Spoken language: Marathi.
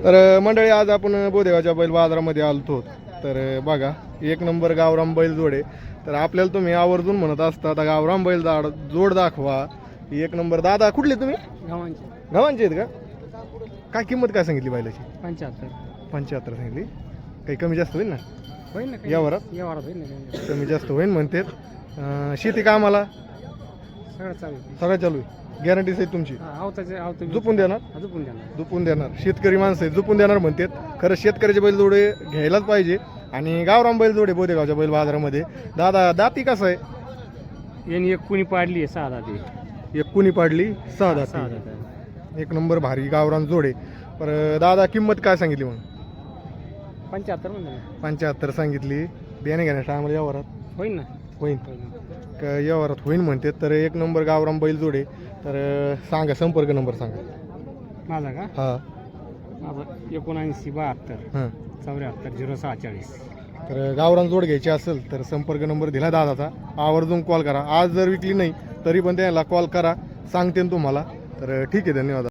तर मंडळी आज आपण बोदेगावच्या बैल बाजारामध्ये आलतो. तर बघा एक नंबर गावराम बैल जोडे. तर आपल्याला तुम्ही आवर्जून म्हणत असता आता गावराम बैल जोड दाखवा. एक नंबर. दादा कुठले तुम्ही? गावांचे आहेत का? काय किंमत काय सांगितली बैलाची? 75 सांगितली. काही कमी जास्त होईल ना? होईल ना यावरात होईल ना कमी जास्त होईल म्हणतात. शेती कामाला सगळं चालू सगळं चालू आहे. गॅरंटी सहित तुमची झुपून देणार? झुपून देणार. शेतकरी माणसं आहेत, झुपून देणार म्हणतात. खरं शेतकऱ्याचे बैल जोडे घ्यायलाच पाहिजे. आणि गावराम बैल जोडे बोदेगावच्या बैल बाजारामध्ये. दादा दाती कसं आहे? यांनी एक कुणी पाडली 6 दाती. एक कुणी पाडली 6 दाती. एक नंबर भारी गावरान जोडे. पर दादा किंमत काय सांगितली मग? 75 म्हणजे 75 सांगितली. देणे घेण्या टायमाला यावरात होईल ना होईल का? यावरात होईल म्हणते. तर एक नंबर गावराम बैल जोडे. तर सांगा संपर्क नंबर सांगा माझा का? हा माझा 7972 हां. 74 046. तर गावरान जोड घ्यायची असेल तर संपर्क नंबर दिला दादाचा. आवर्जून कॉल करा. आज जर विकली नाही तरी पण त्याला कॉल करा, सांगते तुम्हाला. तर ठीक आहे, धन्यवाद.